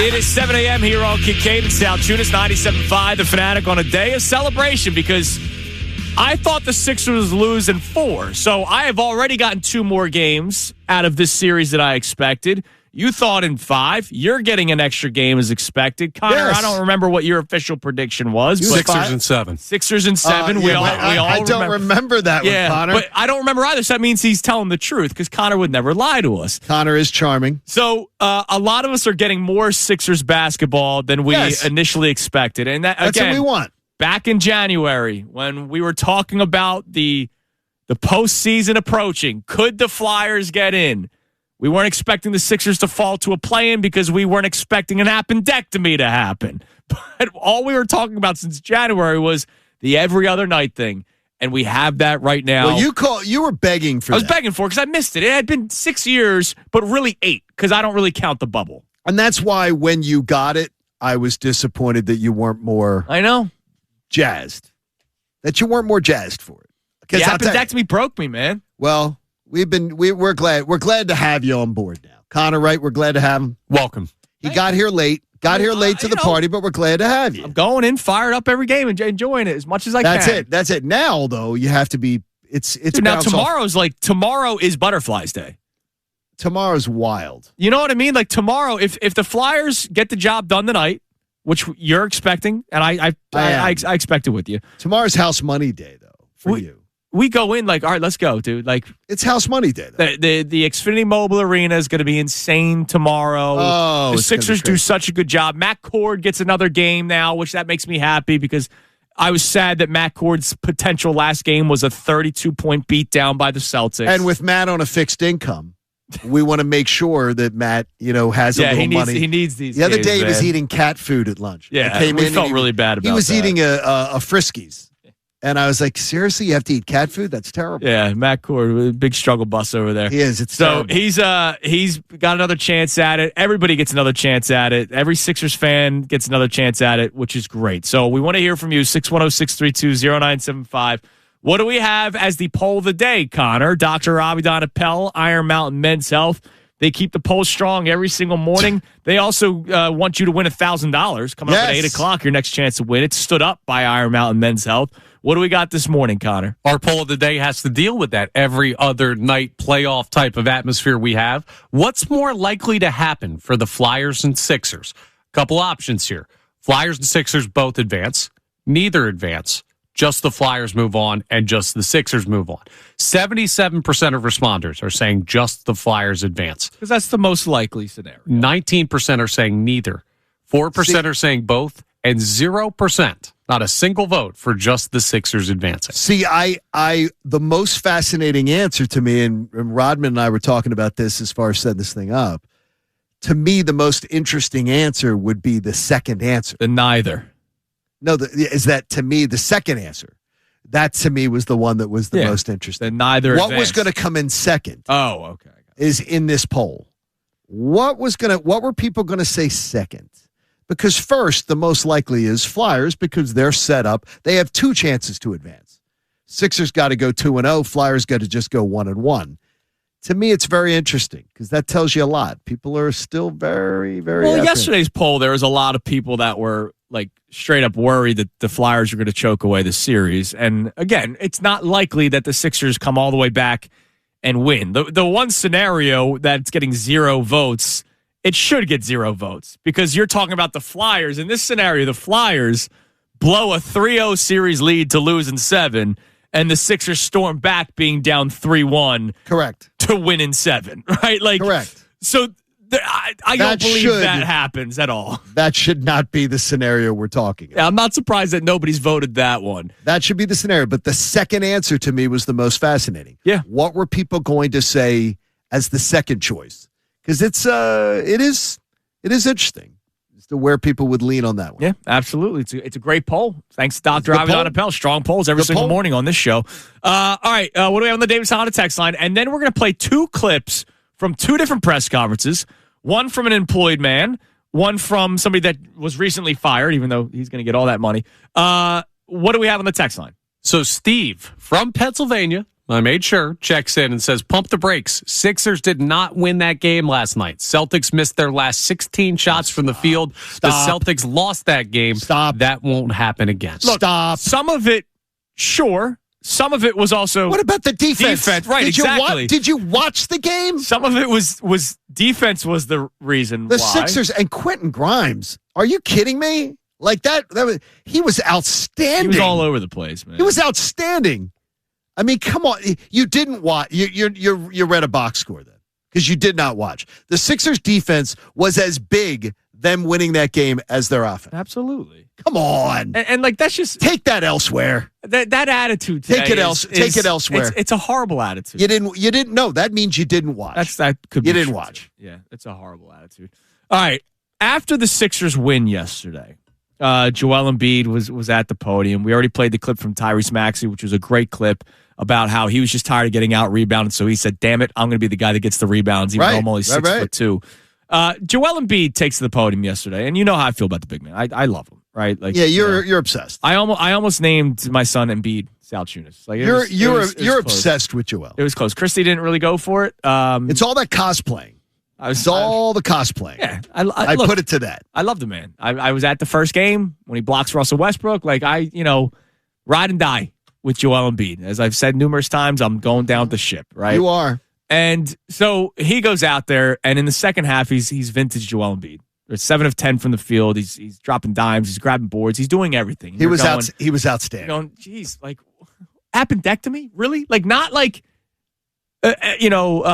It is 7 a.m. here on Kincaid and South Tunis, 97.5, The Fanatic, on a day of celebration because I thought the Sixers would lose in 4. So I have already gotten 2 more games out of this series than I expected. You thought in 5. You're getting an extra game as expected. Connor, yes. I don't remember what your official prediction was. Sixers and 7. Sixers and 7. I don't remember that one, Connor. But I don't remember either, so that means he's telling the truth because Connor would never lie to us. Connor is charming. So a lot of us are getting more Sixers basketball than we initially expected. And that's what we want. Back in January, when we were talking about the postseason approaching, could the Flyers get in? We weren't expecting the Sixers to fall to a play-in because we weren't expecting an appendectomy to happen. But all we were talking about since January was the every other night thing, and we have that right now. Well, you were begging for that. I was begging for it because I missed it. It had been 6 years, but really 8 because I don't really count the bubble. And that's why when you got it, I was disappointed that you weren't more jazzed. That you weren't more jazzed for it. The appendectomy broke me, man. Well, we're glad. We're glad to have you on board now. Connor, right? We're glad to have him. Welcome. He got here late. Got here late to the party, but we're glad to have you. I'm going in, fired up every game, and enjoying it as much as I can. That's it. Now, though, you have to be. It's Dude, now tomorrow is Butterflies Day. Tomorrow's wild. You know what I mean? Like tomorrow, if the Flyers get the job done tonight, which you're expecting, and I expect it with you. Tomorrow's House Money Day, though, for you. We go in like, all right, let's go, dude. Like it's House Money Day. Though. The Xfinity Mobile Arena is going to be insane tomorrow. Oh, the Sixers do such a good job. Matt Cord gets another game now, which that makes me happy because I was sad that Matt Cord's potential last game was a 32-point beatdown by the Celtics. And with Matt on a fixed income, we want to make sure that Matt, has a little money. He needs these. The other day he was eating cat food at lunch. Yeah, we felt really bad about that. He was eating a Friskies. And I was like, seriously, you have to eat cat food? That's terrible. Yeah, Matt Cord, big struggle bus over there. He is. It's terrible. He's got another chance at it. Everybody gets another chance at it. Every Sixers fan gets another chance at it, which is great. So we want to hear from you, 610-632-0975. What do we have as the poll of the day, Connor? Dr. Abidan Appel, Iron Mountain Men's Health. They keep the poll strong every single morning. They also want you to win $1,000 coming up at 8 o'clock. Your next chance to win. It's stood up by Iron Mountain Men's Health. What do we got this morning, Connor? Our poll of the day has to deal with that every other night playoff type of atmosphere we have. What's more likely to happen for the Flyers and Sixers? Couple options here. Flyers and Sixers both advance. Neither advance. Just the Flyers move on and just the Sixers move on. 77% of responders are saying just the Flyers advance. Because that's the most likely scenario. 19% are saying neither. 4% are saying both. And 0%, not a single vote for just the Sixers advancing. See, the most fascinating answer to me, and Rodman and I were talking about this as far as setting this thing up, to me, the most interesting answer would be the second answer. The neither. No, is that to me the second answer? That to me was the one that was the most interesting. The neither. What was going to come in second? Oh, okay. Is in this poll. What were people going to say second? Because first, the most likely is Flyers because they're set up. They have 2 chances to advance. Sixers got to go 2-0. Flyers got to just go 1-1. To me, it's very interesting because that tells you a lot. People are still very, very. Well, yesterday's poll, there was a lot of people that were like straight up worried that the Flyers are going to choke away the series. And again, it's not likely that the Sixers come all the way back and win. The one scenario that's getting 0 votes. It should get 0 votes because you're talking about the Flyers. In this scenario, the Flyers blow a 3-0 series lead to lose in 7, and the Sixers storm back being down 3-1. Correct. To win in 7, right? Like, correct. So I don't believe that happens at all. That should not be the scenario we're talking about. I'm not surprised that nobody's voted that one. That should be the scenario. But the second answer to me was the most fascinating. Yeah. What were people going to say as the second choice? Because it is interesting as to where people would lean on that one. Yeah, absolutely. It's a great poll. Thanks, Dr. Avion Appel. Strong polls every single morning on this show. All right, what do we have on the Davis Honda text line? And then we're going to play 2 clips from 2 different press conferences. One from an employed man, one from somebody that was recently fired, even though he's going to get all that money. What do we have on the text line? So Steve from Pennsylvania, I made sure, checks in and says, pump the brakes. Sixers did not win that game last night. Celtics missed their last 16 shots from the field. The Celtics lost that game. That won't happen again. Look, some of it, sure. Some of it was also... What about the defense? Right, exactly. Did you watch the game? Some of it was defense was the reason the why. Sixers and Quentin Grimes. Are you kidding me? Like that he was outstanding. He was all over the place, man. He was outstanding. I mean, come on. You didn't watch. You read a box score then because you did not watch. The Sixers defense was as big them winning that game as their offense. Absolutely. Come on. And like that's just take that elsewhere. That attitude today take it elsewhere. It's a horrible attitude. You didn't know. That means you didn't watch. That could be you didn't watch. Too. Yeah, it's a horrible attitude. All right. After the Sixers win yesterday, Joel Embiid was at the podium. We already played the clip from Tyrese Maxey, which was a great clip about how he was just tired of getting out rebounded. So he said, damn it, I'm going to be the guy that gets the rebounds, even though I'm only 6'2". Joel Embiid takes to the podium yesterday, and you know how I feel about the big man. I love him, right? Like, yeah, you're obsessed. I almost named my son Embiid Salchunas. Like you're obsessed with Joel. It was close. Christy didn't really go for it. It's all that cosplaying. It's all the cosplaying. Yeah, I put it to that. I love the man. I was at the first game when he blocks Russell Westbrook. Like ride and die with Joel Embiid. As I've said numerous times, I'm going down the ship. Right, you are. And so he goes out there, and in the second half, he's vintage Joel Embiid. There's 7 of 10 from the field. He's dropping dimes. He's grabbing boards. He's doing everything. He was outstanding. Going, geez, like appendectomy, really? Like not like MCL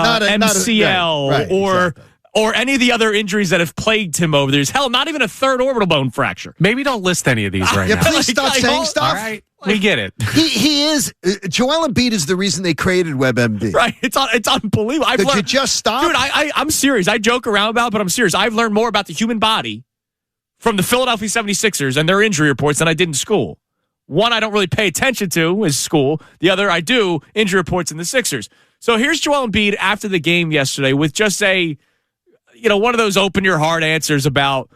or any of the other injuries that have plagued him over the years. Hell, not even a third orbital bone fracture. Maybe don't list any of these right now. Please stop saying stuff. All right, we get it. He is. Joel Embiid is the reason they created WebMD. Right. It's unbelievable. Could you just stop? Dude, I'm serious. I joke around about it, but I'm serious. I've learned more about the human body from the Philadelphia 76ers and their injury reports than I did in school. One I don't really pay attention to is school. The other I do, injury reports in the Sixers. So here's Joel Embiid after the game yesterday with just one of those open your heart answers about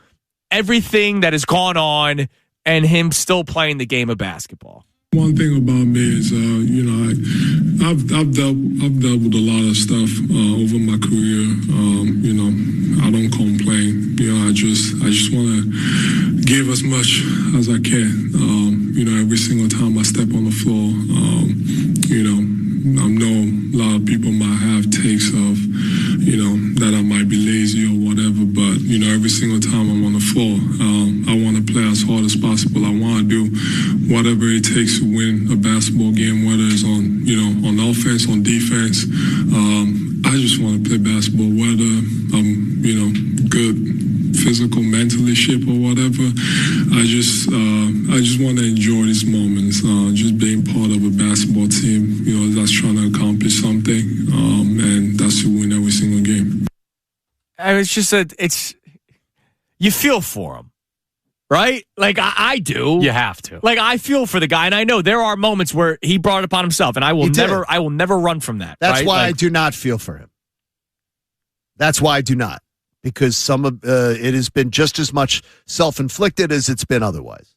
everything that has gone on and him still playing the game of basketball. One thing about me is, I've dealt with a lot of stuff over my career. I don't complain. I just want to give as much as I can. Every single time I step on the floor, I know a lot of people might have takes of, that I might be lazy or whatever, but, every single time I'm on the floor, I want to play as hard as possible. I want to do whatever it takes to win a basketball game, whether it's on offense, on defense. I just want to play basketball, whether I'm, good physical, mentally shape or whatever. I just want to enjoy these moments, just being part of a basketball team, that's trying to accomplish something, and that's to win every single game. And it's just you feel for him, right? Like I do. You have to. Like I feel for the guy, and I know there are moments where he brought it upon himself, and I will never run from that. That's right? why I do not feel for him. That's why I do not. Because some of it has been just as much self-inflicted as it's been otherwise.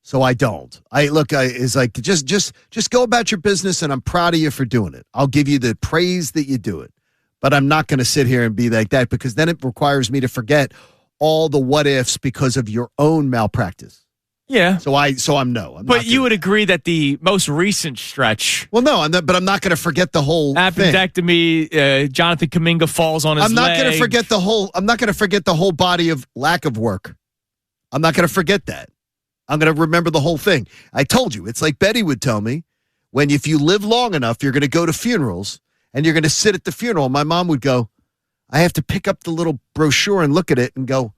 So I don't. It's like just go about your business, and I'm proud of you for doing it. I'll give you the praise that you do it, but I'm not going to sit here and be like that because then it requires me to forget all the what ifs because of your own malpractice. Yeah. So I'm no. But you would agree that the most recent stretch. Well, no, but I'm not going to forget the whole appendectomy. Jonathan Kuminga falls on his leg. I'm not going to forget the whole. I'm not going to forget the whole body of lack of work. I'm not going to forget that. I'm going to remember the whole thing. I told you, it's like Betty would tell me, if you live long enough, you're going to go to funerals and you're going to sit at the funeral. My mom would go, I have to pick up the little brochure and look at it and go.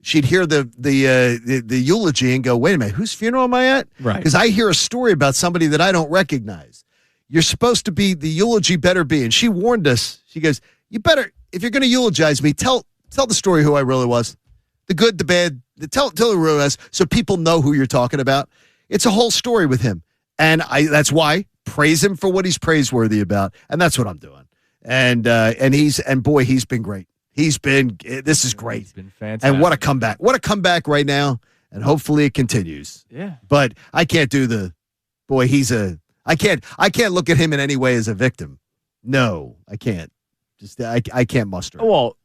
She'd hear the eulogy and go, wait a minute, whose funeral am I at? Right. Because I hear a story about somebody that I don't recognize. You're supposed to be, the eulogy better be. And she warned us. She goes, you better, if you're going to eulogize me, tell the story who I really was. The good, the bad, tell who I really was so people know who you're talking about. It's a whole story with him. And that's why, praise him for what he's praiseworthy about. And that's what I'm doing. And he's been great. This is great. He's been fantastic. And what a comeback. What a comeback right now. And hopefully it continues. Yeah. But I can't do I I can't look at him in any way as a victim. No, I can't. I can't muster it. Well,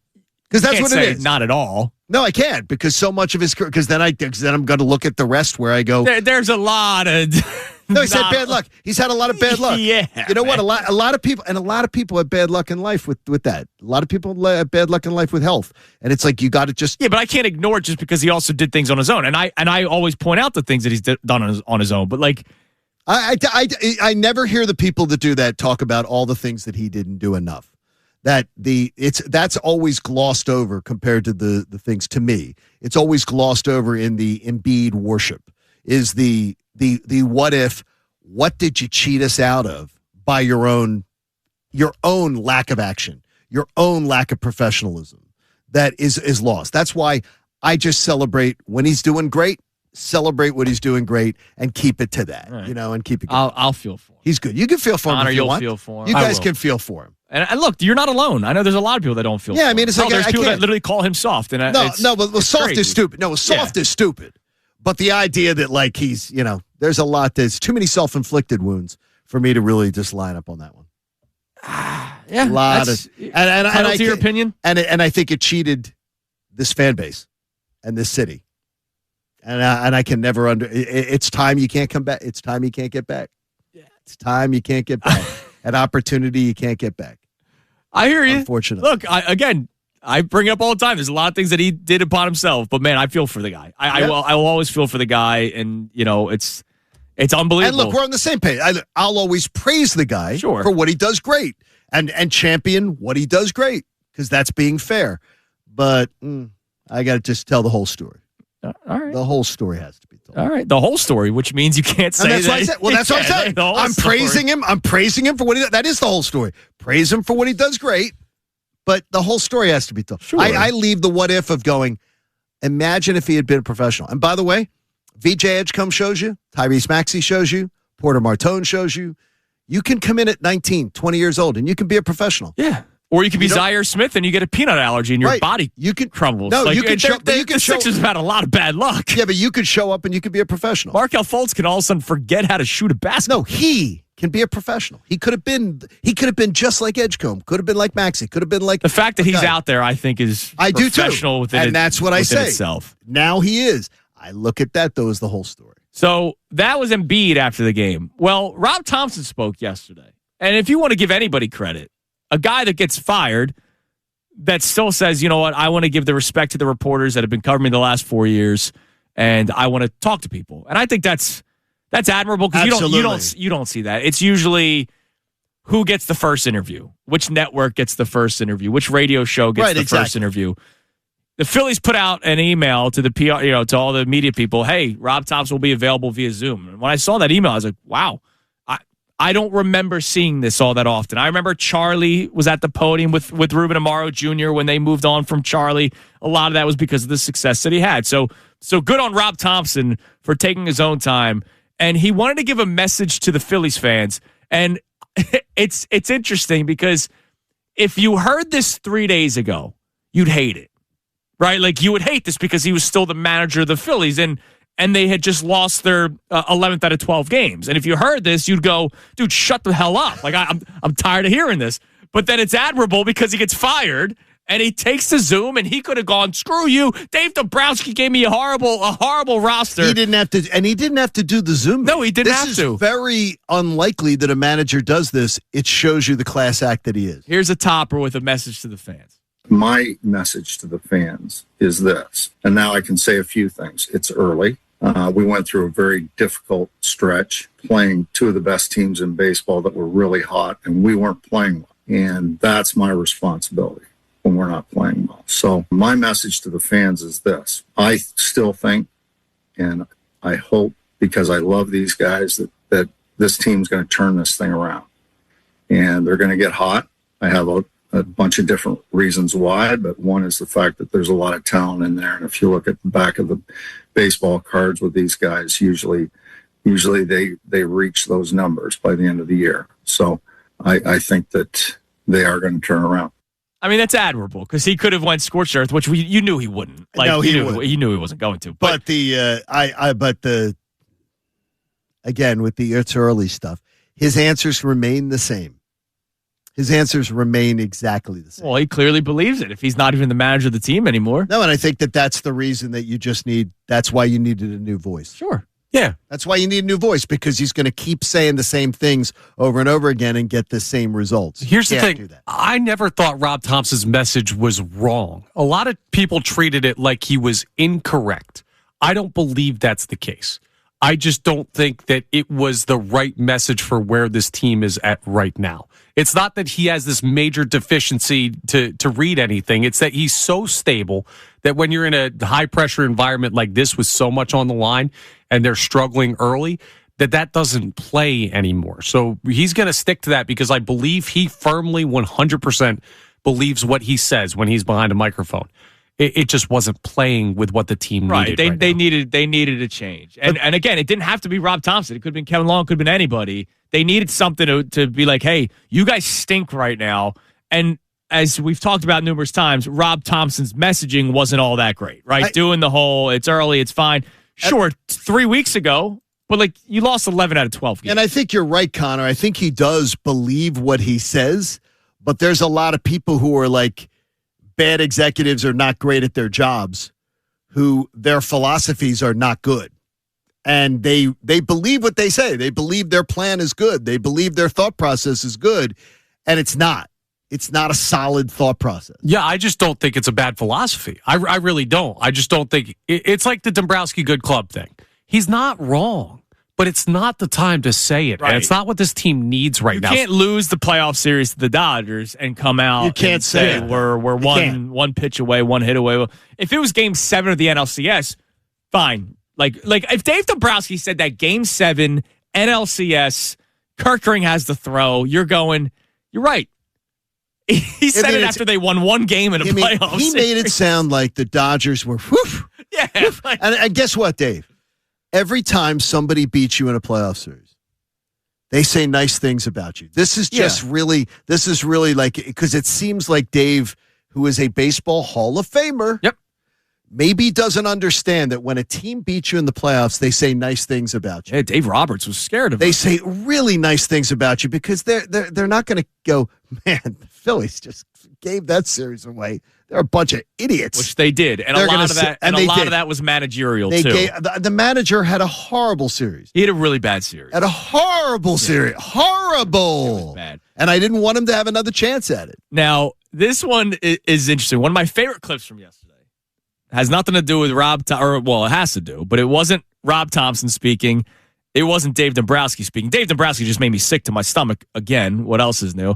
because that's what it is. Not at all. No, I can't, because so much of his career. Because then I'm going to look at the rest where I go. There's a lot of. No, he said bad luck. He's had a lot of bad luck. Yeah, you know what? A lot of people have bad luck in life with that. A lot of people have bad luck in life with health, and it's like you got to just. Yeah, but I can't ignore it just because he also did things on his own, and I always point out the things that he's done on his own. But like, I never hear the people that do that talk about all the things that he didn't do enough. That's always glossed over compared to the things. To me, it's always glossed over in the Embiid worship. Is the what if? What did you cheat us out of by your own lack of action, your own lack of professionalism that is lost? That's why I just celebrate when he's doing great. Celebrate what he's doing great and keep it to that, right. And keep it going. I'll feel for him. He's good. You can feel for him. Connor, if you you'll want. feel for him. You guys can feel for him. And look, you're not alone. I know there's a lot of people that don't feel. Yeah, for I mean, it's him. like There's I people can't. that literally call him soft. And but soft crazy. is stupid. No, soft is stupid. But the idea that like he's, there's there's too many self-inflicted wounds for me to really just line up on that one. Yeah, a lot of and your opinion, and I think it cheated this fan base and this city. And I can never it's time you can't come back. It's time you can't get back. Yeah. It's time you can't get back. An opportunity you can't get back. I hear you. Unfortunately. Look, I bring it up all the time. There's a lot of things that he did upon himself, but man, I feel for the guy. I will always feel for the guy, and it's unbelievable. And look, we're on the same page. I'll always praise the guy for what he does great, and champion what he does great, because that's being fair. But I got to just tell the whole story. All right. The whole story has to be told. All right. The whole story, which means you can't say that's that. What I said. Well, that's what I'm saying. I'm praising him. I'm praising him for what he does. That is the whole story. Praise him for what he does great, but the whole story has to be told. Sure. I leave the what if of going, imagine if he had been a professional. And by the way, VJ Edgecombe shows you, Tyrese Maxey shows you, Porter Martone shows you. You can come in at 19, 20 years old, and you can be a professional. Yeah. Or you could be Zaire Smith and you get a peanut allergy and your body crumbles. No, you can show. The Sixers have had a lot of bad luck. Yeah, but you could show up and you could be a professional. Markelle Fultz can all of a sudden forget how to shoot a basketball. No, he can be a professional. He could have been just like Edgecombe. Could have been like Maxey. Could have been like the fact that he's out there. I think is professional within and that's what I say. Itself. Now he is. I look at that though as the whole story. So that was Embiid after the game. Well, Rob Thomson spoke yesterday, and if you want to give anybody credit, a guy that gets fired that still says, you know what, I want to give the respect to the reporters that have been covering me the last 4 years, and I want to talk to people. And I think that's admirable, because you don't see that. It's usually who gets the first interview, which network gets the first interview, which radio show gets the first interview. The Phillies put out an email to the PR, to all the media people, hey, Rob Thomson will be available via Zoom. And when I saw that email, I was like, wow. I don't remember seeing this all that often. I remember Charlie was at the podium with Ruben Amaro Jr. when they moved on from Charlie. A lot of that was because of the success that he had. So good on Rob Thomson for taking his own time. And he wanted to give a message to the Phillies fans. And it's interesting because if you heard this 3 days ago, you'd hate it, right? Like you would hate this because he was still the manager of the Phillies. And they had just lost their 11th out of 12 games. And if you heard this, you'd go, dude, shut the hell up. Like, I'm tired of hearing this. But then it's admirable because he gets fired, and he takes the Zoom, and he could have gone, screw you. Dave Dombrowski gave me a horrible roster. He didn't have to do the Zoom. No, he didn't have to. This is very unlikely that a manager does this. It shows you the class act that he is. Here's a topper with a message to the fans. My message to the fans is this, and now I can say a few things. It's early. We went through a very difficult stretch playing two of the best teams in baseball that were really hot, and we weren't playing well. And that's my responsibility when we're not playing well. So my message to the fans is this. I still think, and I hope, because I love these guys, that this team's going to turn this thing around. And they're going to get hot. I have a bunch of different reasons why, but one is the fact that there's a lot of talent in there. And if you look at the back of the baseball cards with these guys, usually they reach those numbers by the end of the year. So I think that they are going to turn around. I mean, that's admirable because he could have went scorched earth, which you knew he wouldn't. Like, no, he knew he wasn't going to. But again, with the it's early stuff, His answers remain the same. His answers remain exactly the same. Well, he clearly believes it if he's not even the manager of the team anymore. No, and I think that's the reason that that's why you needed a new voice. Sure. Yeah. That's why you need a new voice, because he's going to keep saying the same things over and over again and get the same results. Here's the thing. I never thought Rob Thompson's message was wrong. A lot of people treated it like he was incorrect. I don't believe that's the case. I just don't think that it was the right message for where this team is at right now. It's not that he has this major deficiency to read anything. It's that he's so stable that when you're in a high-pressure environment like this with so much on the line and they're struggling early, that doesn't play anymore. So he's going to stick to that because I believe he firmly 100% believes what he says when he's behind a microphone. It just wasn't playing with what the team needed. They needed a change. And again, it didn't have to be Rob Thomson. It could have been Kevin Long, it could have been anybody. They needed something to be like, hey, you guys stink right now. And as we've talked about numerous times, Rob Thompson's messaging wasn't all that great, right? Doing the whole, it's early, it's fine. Sure, 3 weeks ago, but like you lost 11 out of 12 games. And I think you're right, Connor. I think he does believe what he says, but there's a lot of people who are like, bad executives are not great at their jobs, who their philosophies are not good. And they believe what they say. They believe their plan is good. They believe their thought process is good. And it's not. It's not a solid thought process. Yeah, I just don't think it's a bad philosophy. I really don't. I just don't think it's like the Dombrowski Good Club thing. He's not wrong, but it's not the time to say it. Right. And it's not what this team needs right now. You can't lose the playoff series to the Dodgers and come out. You can't and say we're one pitch away, one hit away. If it was Game 7 of the NLCS, fine. Like if Dave Dombrowski said that Game 7 NLCS, Kirkering has the throw, you're right. He said it after they won one game in a playoff He series. made it sound like the Dodgers were whoof. Yeah. Whoof. And guess what, Dave? Every time somebody beats you in a playoff series, they say nice things about you. This is really like, because it seems like Dave, who is a baseball Hall of Famer, maybe doesn't understand that when a team beats you in the playoffs, they say nice things about you. Yeah, Dave Roberts was scared of it. They say really nice things about you because they're not going to go, man, the Phillies just gave that series away. They're a bunch of idiots. Which they did. And a lot of that was managerial, too. The manager had a horrible series. He had a really bad series. Had a horrible series. Horrible. It was bad. And I didn't want him to have another chance at it. Now, this one is interesting. One of my favorite clips from yesterday has nothing to do with it has to do, but it wasn't Rob Thompson speaking. It wasn't Dave Dombrowski speaking. Dave Dombrowski just made me sick to my stomach again. What else is new?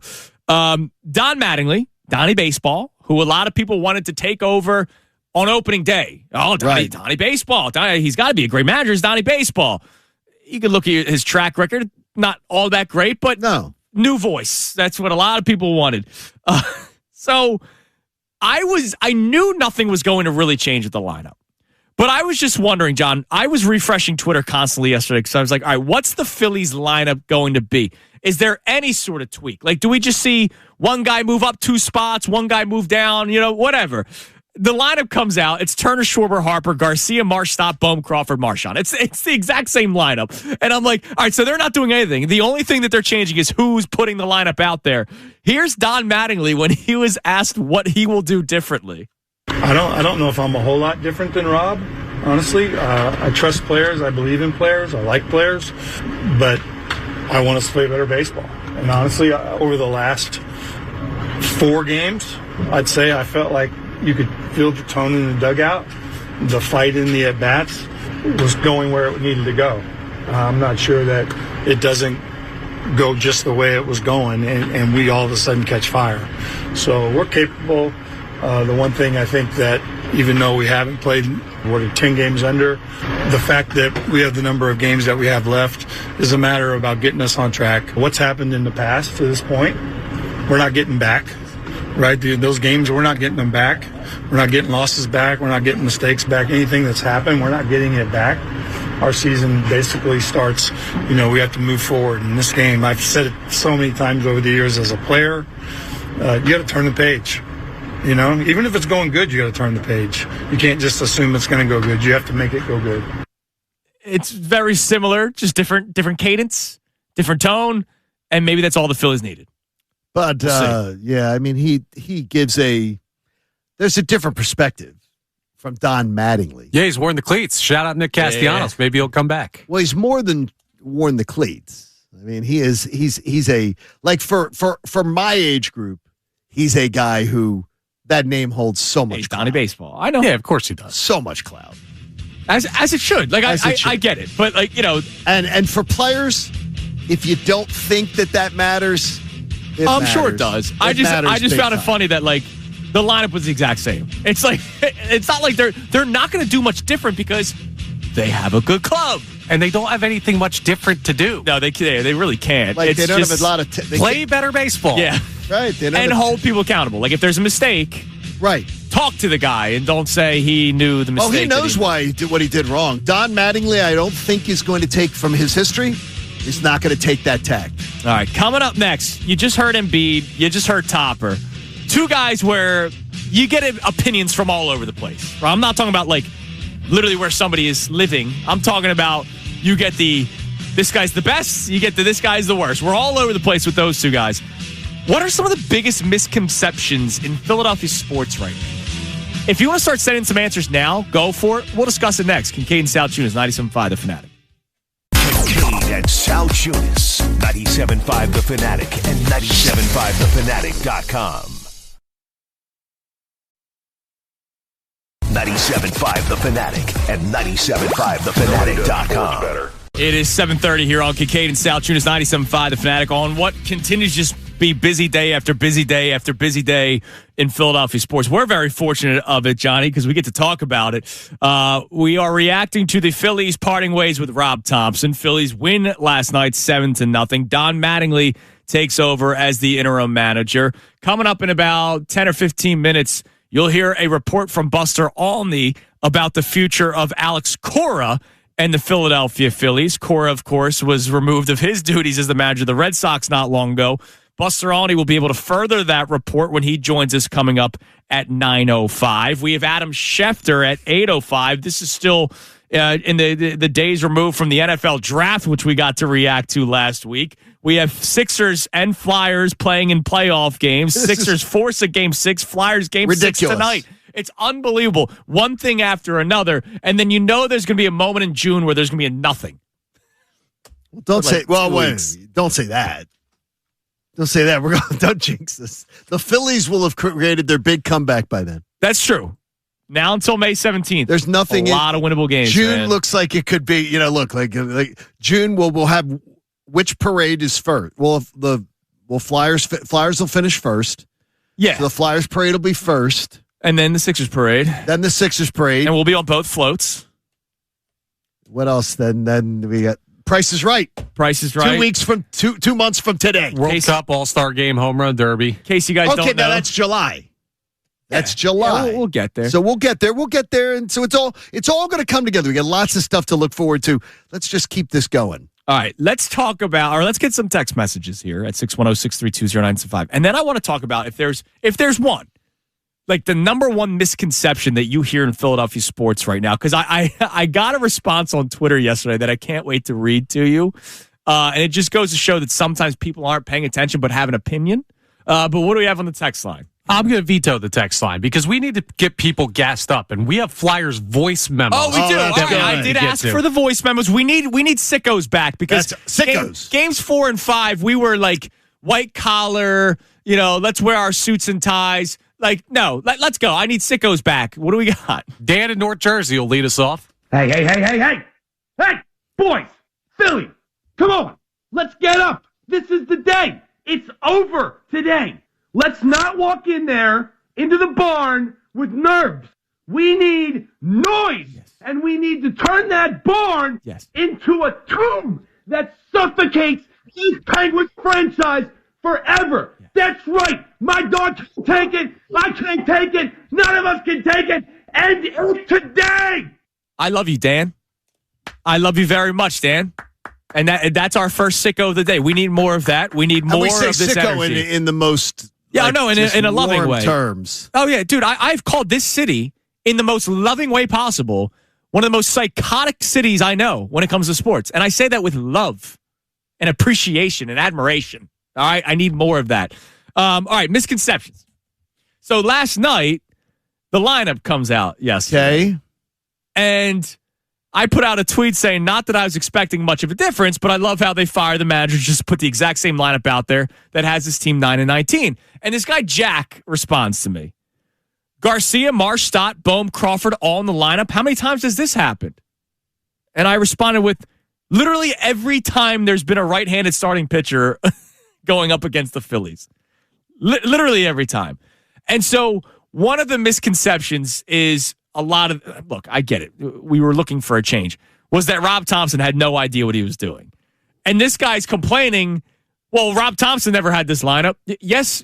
Don Mattingly, Donnie Baseball, who a lot of people wanted to take over on opening day. Oh, Donnie Baseball. He's got to be a great manager. It's Donnie Baseball. You could look at his track record. Not all that great, but new voice. That's what a lot of people wanted. So I knew nothing was going to really change with the lineup. But I was just wondering, John, I was refreshing Twitter constantly yesterday because I was like, all right, what's the Phillies lineup going to be? Is there any sort of tweak? Like, do we just see one guy move up 2 spots, one guy move down, whatever? The lineup comes out. It's Turner, Schwarber, Harper, Garcia, Marshall, Bohm, Crawford, Marchand. It's the exact same lineup. And I'm like, all right, so they're not doing anything. The only thing that they're changing is who's putting the lineup out there. Here's Don Mattingly when he was asked what he will do differently. I don't know if I'm a whole lot different than Rob, honestly. I trust players. I believe in players. I like players. But I want us to play better baseball. And honestly, over the last 4 games, I'd say I felt like you could feel the tone in the dugout. The fight in the at-bats was going where it needed to go. I'm not sure that it doesn't go just the way it was going and we all of a sudden catch fire. So we're capable. The one thing I think that even though we haven't played, 10 games under, the fact that we have the number of games that we have left is a matter about getting us on track. What's happened in the past to this point, we're not getting back, right? Those games, we're not getting them back. We're not getting losses back. We're not getting mistakes back. Anything that's happened, we're not getting it back. Our season basically starts, we have to move forward. In this game, I've said it so many times over the years as a player, you got to turn the page. Even if it's going good, you got to turn the page. You can't just assume it's going to go good. You have to make it go good. It's very similar, just different cadence, different tone, and maybe that's all the Phillies needed. But yeah, I mean, he gives there's a different perspective from Don Mattingly. Yeah, he's worn the cleats. Shout out Nick Castellanos. Yeah. Maybe he'll come back. Well, he's more than worn the cleats. I mean, he's a, like, for my age group, he's a guy who that name holds so much. He's Donnie Baseball. I know. Yeah, of course he does. So much clout. As it should. Like, I get it. But, like, And for players, if you don't think that matters, I'm sure it does. I just found it funny that, like, the lineup was the exact same. It's like, it's not like they're not going to do much different because they have a good club. And they don't have anything much different to do. No, they really can't. Like, it's they don't just, have a lot of play better baseball. Yeah. Right. And hold people accountable. Like, if there's a mistake, right, talk to the guy and don't say he knew the mistake. Oh, he knows why he did what he did wrong. Don Mattingly, I don't think is going to take from his history. He's not going to take that tack. All right, coming up next, you just heard Embiid, you just heard Topper. Two guys where you get opinions from all over the place. I'm not talking about, like, literally where somebody is living. I'm talking about you get this guy's the best, you get this guy's the worst. We're all over the place with those two guys. What are some of the biggest misconceptions in Philadelphia sports right now? If you want to start sending some answers now, go for it. We'll discuss it next. Kincaid and Sal Tunis, 97.5 The Fanatic. Kincaid and Sal Tunis, 97.5 The Fanatic and 97.5thefanatic.com. 97.5 The Fanatic and 97.5thefanatic.com. It is 7:30 here on Kincaid and Sal Tunis, 97.5 The Fanatic, on what continues to just be busy day after busy day after busy day in Philadelphia sports. We're very fortunate of it, Johnny, because we get to talk about it. We are reacting to the Phillies parting ways with Rob Thomson. Phillies win last night 7-0. Don Mattingly takes over as the interim manager. Coming up in about 10 or 15 minutes, you'll hear a report from Buster Olney about the future of Alex Cora and the Philadelphia Phillies. Cora, of course, was removed of his duties as the manager of the Red Sox not long ago. Buster Olney will be able to further that report when he joins us coming up at 9:05. We have Adam Schefter at 8:05. This is still in the days removed from the NFL draft, which we got to react to last week. We have Sixers and Flyers playing in playoff games. Sixers force a Game 6, Flyers Game 6 tonight. It's unbelievable. One thing after another. And then there's going to be a moment in June where there's going to be a nothing. Don't say that. Don't say that. Don't jinx this. The Phillies will have created their big comeback by then. That's true. Now until May 17th. There's nothing. A lot of winnable games. June man. looks like it could be, like June we'll have which parade is first? Flyers will finish first. Yeah. So the Flyers parade will be first. And then the Sixers parade. Then the Sixers parade. And we'll be on both floats. What else? Then we got Price is Right. Price is Right. 2 weeks from 2 months from today. World Cup, All-Star Game, Home Run Derby. In case you guys don't know. Okay, now that's July. That's July. Yeah, we'll get there. So we'll get there. And so it's all going to come together. We got lots of stuff to look forward to. Let's just keep this going. All right, let's get some text messages here at 610-632-0975. And then I want to talk about if there's one, like the number one misconception that you hear in Philadelphia sports right now, because I got a response on Twitter yesterday that I can't wait to read to you. And it just goes to show that sometimes people aren't paying attention but have an opinion. But what do we have on the text line? I'm going to veto the text line because we need to get people gassed up, and we have Flyers voice memos. Oh, we do. All right. I did ask for the voice memos. We need sickos back because sickos. Games 4 and 5, we were like white collar. Let's wear our suits and ties. Like, no, let's go. I need sickos back. What do we got? Dan in North Jersey will lead us off. Hey, boys, Philly, come on. Let's get up. This is the day. It's over today. Let's not walk in there into the barn with nerves. We need noise, and we need to turn that barn into a tomb that suffocates this Penguins franchise forever. That's right. My dog can't take it. I can't take it. None of us can take it. End it today. I love you, Dan. I love you very much, Dan. And that's our first sicko of the day. We need more of that. We need more of this sicko energy. in the most in a loving way terms. Oh yeah, dude. I've called this city in the most loving way possible one of the most psychotic cities I know when it comes to sports, and I say that with love. and appreciation and admiration. All right, I need more of that. All right, misconceptions. So last night, the lineup comes out yesterday. Okay. And I put out a tweet saying, not that I was expecting much of a difference, but I love how they fired the manager, just put the exact same lineup out there that has his team 9-19. And this guy, Jack, responds to me. Garcia, Marsh, Stott, Bohm, Crawford, all in the lineup. How many times has this happened? And I responded with, literally every time there's been a right-handed starting pitcher going up against the Phillies. Literally every time. And so one of the misconceptions is a lot of, look, I get it. We were looking for a change. Was that Rob Thomson had no idea what he was doing. And this guy's complaining, well, Rob Thomson never had this lineup. Yes.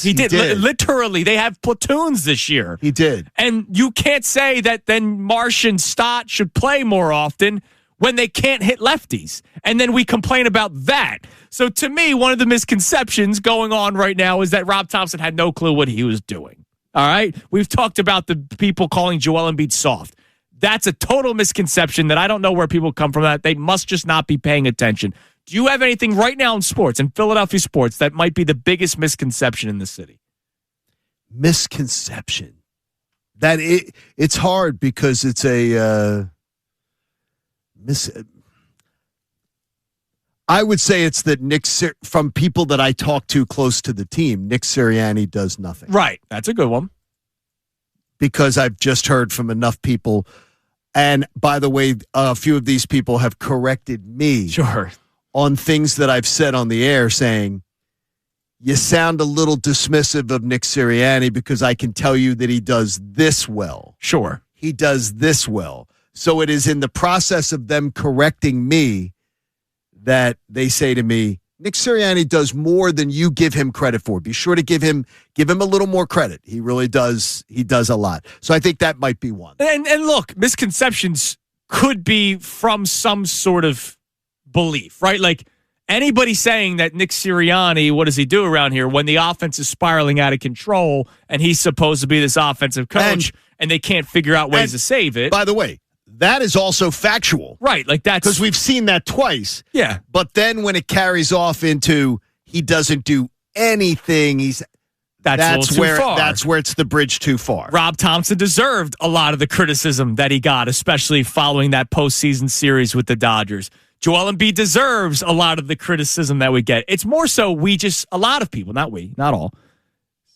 He did. Literally, they have platoons this year. He did. And you can't say that then Marsh and Stott should play more often when they can't hit lefties. And then we complain about that. So to me, one of the misconceptions going on right now is that Rob Thomson had no clue what he was doing. All right? We've talked about the people calling Joel Embiid soft. That's a total misconception that I don't know where people come from. That they must just not be paying attention. Do you have anything right now in sports, in Philadelphia sports, that might be the biggest misconception in the city? Misconception. That it's hard because it's a I would say it's that from people that I talk to close to the team, Nick Sirianni does nothing. Right. That's a good one. Because I've just heard from enough people. And by the way, a few of these people have corrected me on things that I've said on the air, saying, you sound a little dismissive of Nick Sirianni because I can tell you that he does this well. Sure. He does this well. So it is in the process of them correcting me that they say to me, Nick Sirianni does more than you give him credit for. Be sure to give him a little more credit. He really does. He does a lot. So I think that might be one. And look, misconceptions could be from some sort of belief, right? Like anybody saying that Nick Sirianni, what does he do around here when the offense is spiraling out of control and he's supposed to be this offensive coach and they can't figure out ways to save it. By the way, that is also factual. Right, like that's... Because we've seen that twice. Yeah. But then when it carries off into he doesn't do anything, that's where it's the bridge too far. Rob Thomson deserved a lot of the criticism that he got, especially following that postseason series with the Dodgers. Joel Embiid deserves a lot of the criticism that we get. It's more so a lot of people, not we, not all,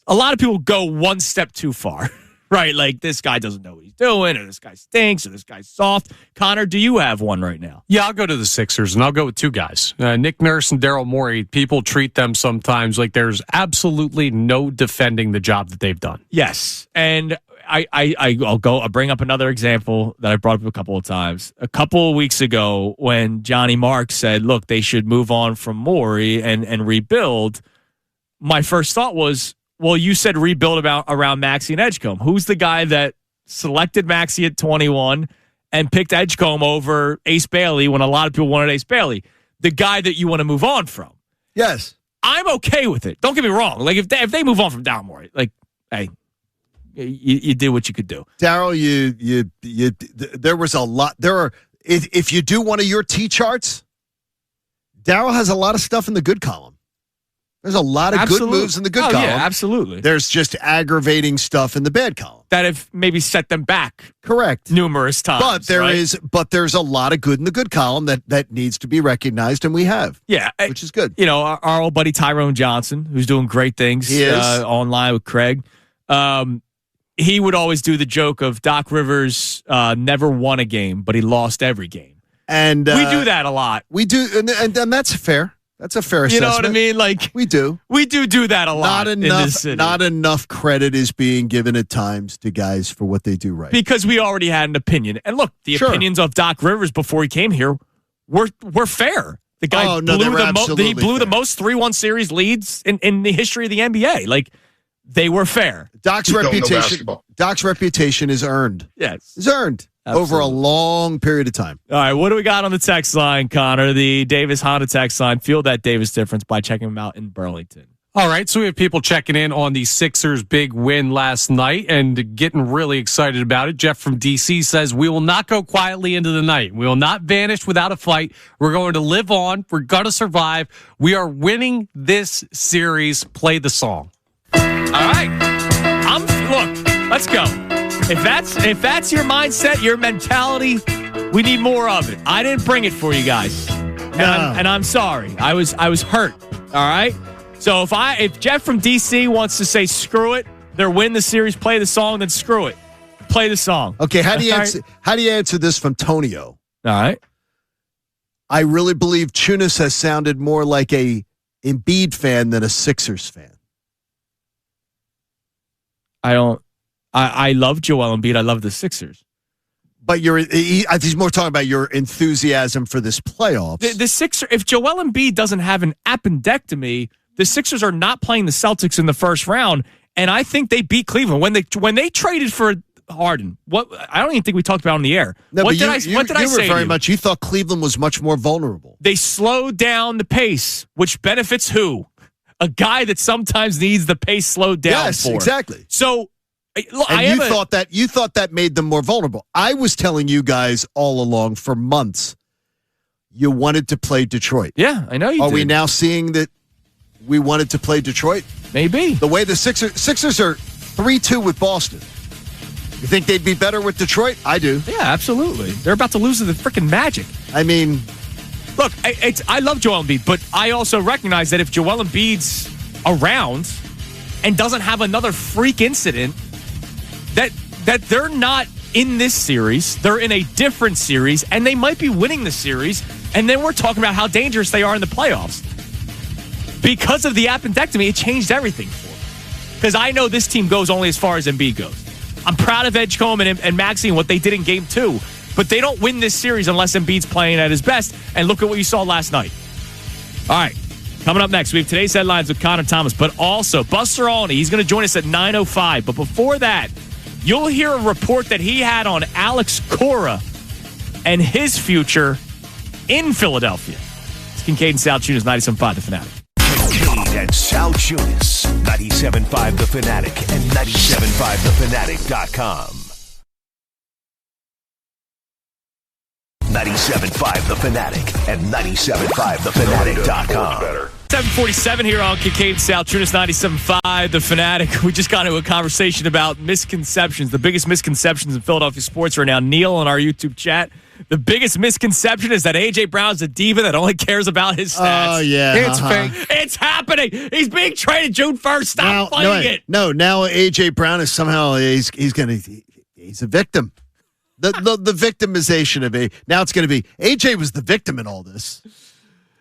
a lot of people go one step too far. Right, like this guy doesn't know what he's doing, or this guy stinks, or this guy's soft. Connor, do you have one right now? Yeah, I'll go to the Sixers, and I'll go with two guys. Nick Nurse and Daryl Morey, people treat them sometimes like there's absolutely no defending the job that they've done. Yes, and I'll bring up another example that I brought up a couple of times. A couple of weeks ago when Johnny Marks said, look, they should move on from Morey and rebuild, my first thought was, well, you said rebuild around Maxey and Edgecombe. Who's the guy that selected Maxey at 21 and picked Edgecombe over Ace Bailey when a lot of people wanted Ace Bailey? The guy that you want to move on from. Yes. I'm okay with it. Don't get me wrong. Like if they move on from Daryl Morey, like, hey, you did what you could do. Daryl, there was a lot. If you do one of your T charts, Daryl has a lot of stuff in the good column. There's a lot of good moves in the good column. Yeah, absolutely. There's just aggravating stuff in the bad column that have maybe set them back. Correct. Numerous times. But there's a lot of good in the good column that needs to be recognized, and we have. Yeah, which is good. You know, our old buddy Tyrone Johnson, who's doing great things online with Craig. He would always do the joke of Doc Rivers never won a game, but he lost every game. And we do that a lot. We do, and that's fair. That's a fair assessment. You know what I mean? Like we do that a lot in this city. Not enough credit is being given at times to guys for what they do right. Because we already had an opinion. And look, the opinions of Doc Rivers before he came here were fair. The guy blew the most 3-1 series leads in the history of the NBA. Like they were fair. Doc's reputation is earned. Yes. It's earned. Absolutely. Over a long period of time. All right, what do we got on the text line, Connor? The Davis Honda text line. Feel that Davis difference by checking them out in Burlington. All right, so we have people checking in on the Sixers' big win last night and getting really excited about it. Jeff from D.C. says, we will not go quietly into the night. We will not vanish without a fight. We're going to live on. We're going to survive. We are winning this series. Play the song. All right. Look, let's go. If that's your mindset, your mentality, we need more of it. I didn't bring it for you guys. And I'm sorry. I was hurt. All right? So if Jeff from DC wants to say screw it, they're win the series, play the song, then screw it. Play the song. Okay, how do you answer this from Tonio? All right. I really believe Chunas has sounded more like a Embiid fan than a Sixers fan. I love Joel Embiid. I love the Sixers. But he's more talking about your enthusiasm for this playoffs. The Sixers, if Joel Embiid doesn't have an appendectomy, the Sixers are not playing the Celtics in the first round, and I think they beat Cleveland when they traded for Harden. What I don't even think we talked about on the air. No, what did I say? Very much. You thought Cleveland was much more vulnerable. They slowed down the pace, which benefits who? A guy that sometimes needs the pace slowed down. Yes, for. Exactly. So, look, and you thought that made them more vulnerable. I was telling you guys all along for months, you wanted to play Detroit. Yeah, I know you. Are did. we now seeing that? We wanted to play Detroit? Maybe. The way the Sixers are 3-2 with Boston. You think they'd be better with Detroit? I do. Yeah, absolutely. They're about to lose to the freaking Magic. I mean, look, I love Joel Embiid, but I also recognize that if Joel Embiid's around and doesn't have another freak incident, that they're not in this series. They're in a different series, and they might be winning the series, and then we're talking about how dangerous they are in the playoffs. Because of the appendectomy, it changed everything for them. Because I know this team goes only as far as Embiid goes. I'm proud of Edgecombe and Maxey and what they did in Game 2. But they don't win this series unless Embiid's playing at his best. And look at what you saw last night. All right. Coming up next, we have today's headlines with Connor Thomas. But also, Buster Olney, he's going to join us at 9:05. But before that, you'll hear a report that he had on Alex Cora and his future in Philadelphia. It's Kincaid and Sal Tunis, 97.5 The Fanatic. Kincaid and Sal Tunis, 97.5 The Fanatic and 97.5thefanatic.com. 97.5 The Fanatic and 97.5thefanatic.com. 7:47 here on Kincaid and Sal Tunis, 97.5 The Fanatic. We just got into a conversation about misconceptions, the biggest misconceptions in Philadelphia sports right now. Neil on our YouTube chat. The biggest misconception is that A.J. Brown's a diva that only cares about his stats. Oh, yeah. It's fake. It's happening. He's being traded June 1st. Stop fighting it. No, now A.J. Brown is somehow, he's a victim. The victimization of now it's going to be, A.J. was the victim in all this.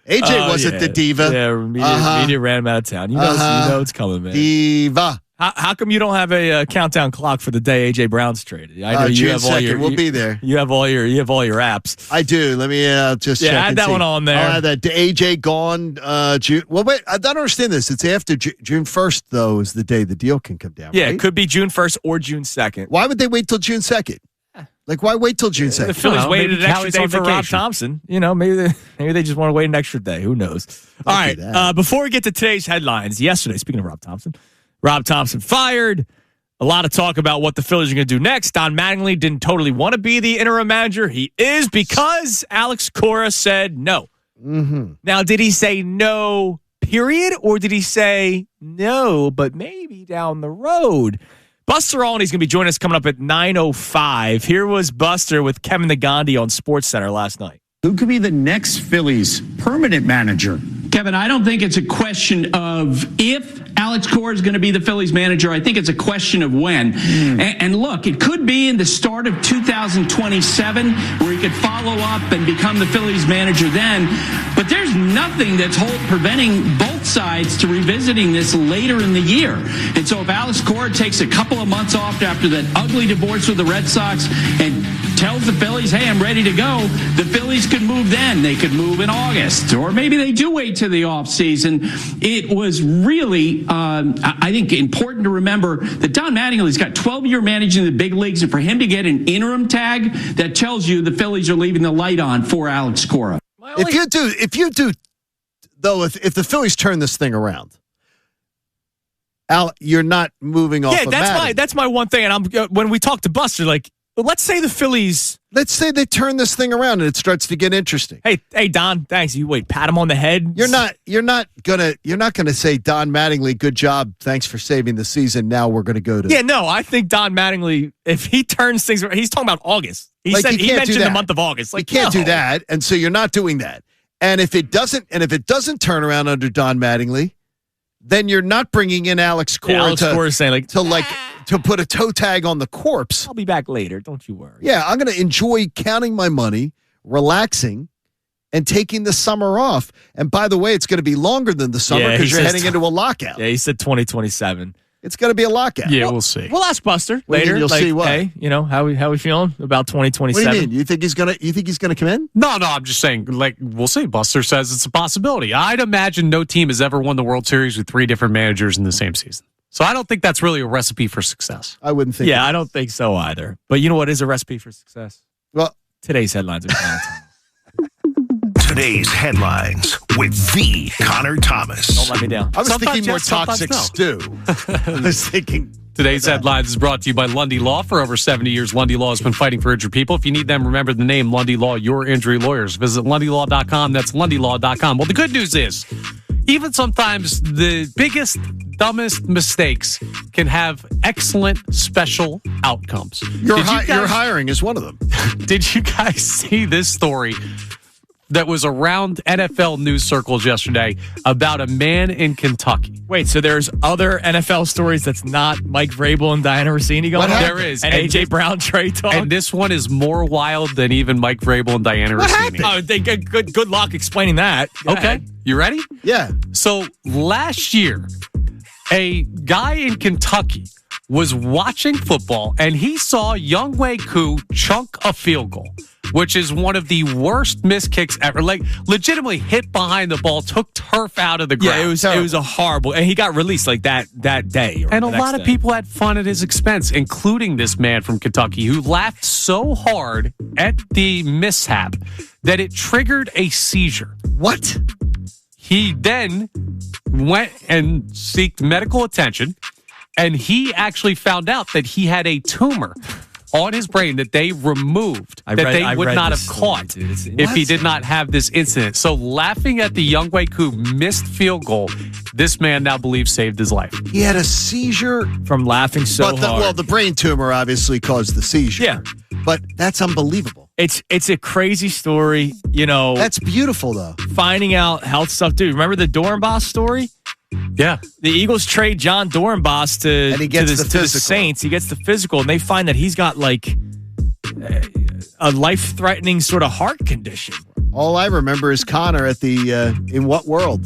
A.J. wasn't the diva. Yeah, media ran him out of town. You know it's coming, man. Diva. How come you don't have a countdown clock for the day A.J. Brown's traded? I know you June have 2nd, all your. we'll be there. You have all your apps. I do. Let me just check. Add that one on there. I'll add that. A.J. gone. June. Well, wait. I don't understand this. It's after June 1st, though, is the day the deal can come down. Yeah, right? it could be June 1st or June 2nd. Why would they wait till June 2nd? Like, why wait till June 2nd? The Phillies waited an extra day for Rob Thomson. You know, maybe they just want to wait an extra day. Who knows? All right. Before we get to today's headlines, yesterday, speaking of Rob Thomson fired. A lot of talk about what the Phillies are going to do next. Don Mattingly didn't totally want to be the interim manager. He is because Alex Cora said no. Mm-hmm. Now, did he say no, period? Or did he say no, but maybe down the road? Buster Olney's going to be joining us coming up at 9:05. Here was Buster with Kevin Nagandi on SportsCenter last night. Who could be the next Phillies permanent manager? Kevin, I don't think it's a question of if Alex Cora is going to be the Phillies manager. I think it's a question of when. And look, it could be in the start of 2027 where he could follow up and become the Phillies manager then. But there's nothing that's preventing both sides to revisiting this later in the year. And so if Alex Cora takes a couple of months off after that ugly divorce with the Red Sox and tells the Phillies, hey, I'm ready to go, the Phillies could move then. They could move in August. Or maybe they do wait till the offseason. It was really, I think, important to remember that Don Mattingly's got 12-year managing the big leagues, and for him to get an interim tag, that tells you the Phillies are leaving the light on for Alex Cora. If you do, though, if the Phillies turn this thing around, You're not moving off. Yeah, that's my one thing. And when we talk to Buster, like, let's say the Phillies. Let's say they turn this thing around and it starts to get interesting. Hey, Don, thanks. You pat him on the head. You're not gonna say, Don Mattingly, good job, thanks for saving the season. Now we're gonna go to. Yeah, no, I think Don Mattingly, if he turns things around, he's talking about August. He mentioned the month of August. Like, you can't do that, and so you're not doing that. And if it doesn't turn around under Don Mattingly, then you're not bringing in Alex Cora to put a toe tag on the corpse. I'll be back later. Don't you worry. Yeah, I'm going to enjoy counting my money, relaxing, and taking the summer off. And by the way, it's going to be longer than the summer because you're heading into a lockout. Yeah, he said 2027. It's going to be a lockout. Yeah, we'll see. We'll ask Buster later. You'll see what. Hey, how we feeling about 2027? What do you mean? You think he's gonna come in? No, I'm just saying, we'll see. Buster says it's a possibility. I'd imagine no team has ever won the World Series with 3 different managers in the same season. So I don't think that's really a recipe for success. I wouldn't think. Yeah, I don't think so either. But you know what is a recipe for success? Well, today's headlines are Today's headlines with the Connor Thomas. Don't let me down. I was thinking more toxic stew. I was thinking. Today's headlines is brought to you by Lundy Law. For over 70 years, Lundy Law has been fighting for injured people. If you need them, remember the name Lundy Law, your injury lawyers. Visit LundyLaw.com. That's LundyLaw.com. Well, the good news is, even sometimes the biggest, dumbest mistakes can have excellent special outcomes. Your hiring is one of them. Did you guys see this story that was around NFL news circles yesterday about a man in Kentucky? Wait, so there's other NFL stories that's not Mike Vrabel and Diana Rossini going on? There is. And A.J. Brown, Trey Talk? And this one is more wild than even Mike Vrabel and Diana Rossini. Oh, good luck explaining that. Go Okay. ahead. You ready? Yeah. So last year, a guy in Kentucky was watching football and he saw Younghoe Koo chunk a field goal, which is one of the worst missed kicks ever. Like, legitimately hit behind the ball, took turf out of the ground. Yeah, it was a horrible, and he got released like that day. And a lot of people had fun at his expense, including this man from Kentucky who laughed so hard at the mishap that it triggered a seizure. What? He then went and sought medical attention, and he actually found out that he had a tumor on his brain that they removed, they would not have caught if he did not have this incident. So laughing at the Younghoe Koo missed field goal, this man now believes saved his life. He had a seizure from laughing so hard. Well, the brain tumor obviously caused the seizure. Yeah. But that's unbelievable. It's a crazy story, That's beautiful, though. Finding out health stuff, dude. Remember the Dorenbos story? Yeah. The Eagles trade John Dorenbos to the Saints. He gets the physical, and they find that he's got like a life-threatening sort of heart condition. All I remember is Connor at the In What World?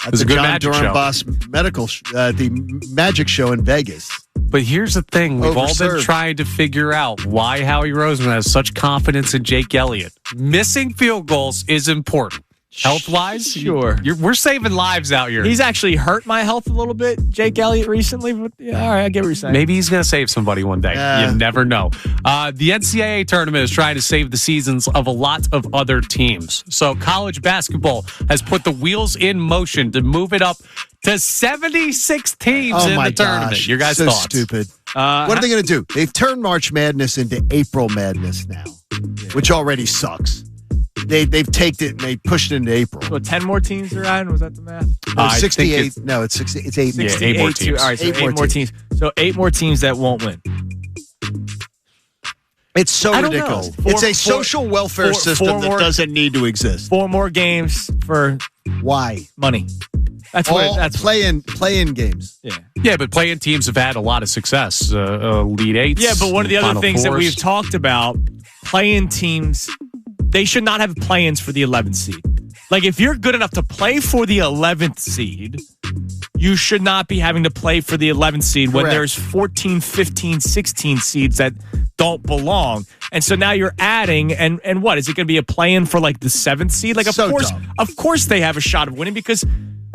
At the John Dorenbos medical the magic show in Vegas. But here's the thing. We've all been trying to figure out why Howie Roseman has such confidence in Jake Elliott. Missing field goals is important. Health-wise? Sure. We're saving lives out here. He's actually hurt my health a little bit, Jake Elliott, recently. But yeah, all right, I get what you're saying. Maybe he's going to save somebody one day. You never know. The NCAA tournament is trying to save the seasons of a lot of other teams. So college basketball has put the wheels in motion to move it up to 76 teams in the tournament. Gosh, Your guys' so thoughts? Stupid. What are they going to do? They've turned March Madness into April Madness now, which already sucks. They've taken it and they pushed it into April. So 10 more teams are adding? Was that the math? 68. No, it's 60. It's 8. Yeah, 8 more teams. All right, so 8 more teams. So 8 more teams that won't win. It's so ridiculous. It's a social welfare system that doesn't need to exist. 4 more games for why? Money. That's play-in games. Yeah, but play-in teams have had a lot of success. Elite Eights. Yeah, but one of the other things that we've talked about, play-in teams, they should not have play-ins for the 11th seed. Like, if you're good enough to play for the 11th seed, you should not be having to play for the 11th seed when there's 14, 15, 16 seeds that don't belong. And so now you're adding, and what? Is it going to be a play-in for, like, the 7th seed? Like, of course they have a shot of winning because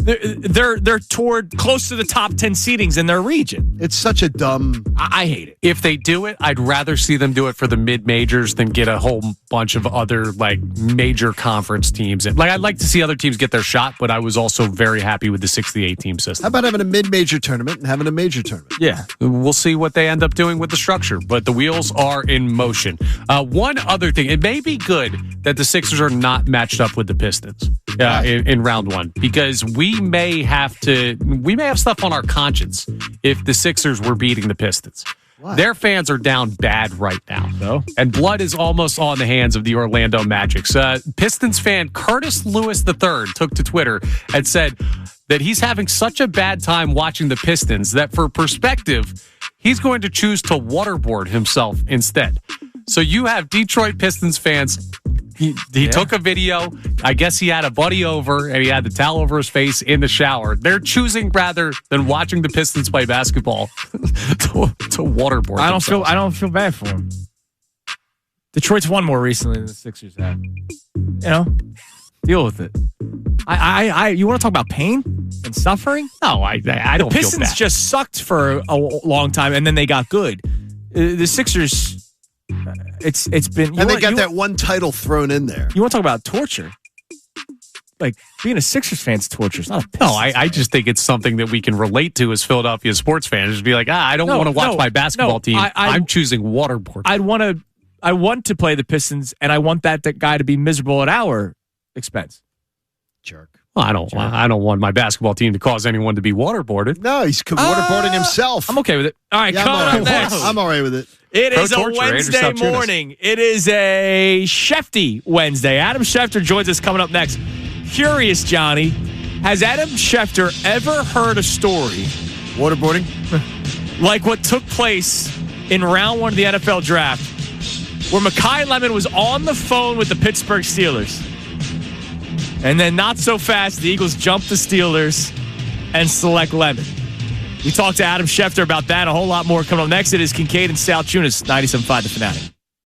they're toward close to the top 10 seedings in their region. It's such a dumb. I hate it. If they do it, I'd rather see them do it for the mid-majors than get a whole bunch of other like major conference teams. Like I'd like to see other teams get their shot, but I was also very happy with the 68 team system. How about having a mid-major tournament and having a major tournament? Yeah. We'll see what they end up doing with the structure, but the wheels are in motion. One other thing, it may be good that the Sixers are not matched up with the Pistons in round one, because we may have stuff on our conscience if the Sixers were beating the Pistons. What? Their fans are down bad right now. So? And blood is almost on the hands of the Orlando Magic. Pistons fan Curtis Lewis III took to Twitter and said that he's having such a bad time watching the Pistons that for perspective, he's going to choose to waterboard himself instead. So you have Detroit Pistons fans. He took a video. I guess he had a buddy over and he had the towel over his face in the shower. They're choosing rather than watching the Pistons play basketball to waterboard. I don't feel bad for him. Detroit's won more recently than the Sixers have. Deal with it. You want to talk about pain and suffering? No, I don't feel bad. The Pistons just sucked for a long time and then they got good. The Sixers. It's been, and they got that one title thrown in there. You want to talk about torture? Like being a Sixers fan's torture. It's not a No, I just think it's something that we can relate to as Philadelphia sports fans. Just be like, I don't want to watch my basketball team. I'm choosing waterboard. I want to play the Pistons, and I want that guy to be miserable at our expense. Jerk. Well, I don't want my basketball team to cause anyone to be waterboarded. No, he's waterboarding himself. I'm okay with it. All right, I'm all right with it. It is a Wednesday morning. It is a Shefty Wednesday. Adam Schefter joins us coming up next. Curious, Johnny, has Adam Schefter ever heard a story waterboarding like what took place in round one of the NFL draft, where Mekhi Lemon was on the phone with the Pittsburgh Steelers, and then not so fast, the Eagles jumped the Steelers and select Lemon? We talked to Adam Schefter about that, a whole lot more coming up next. It is Kincaid and Sal Chunas, 97.5 The Fanatic.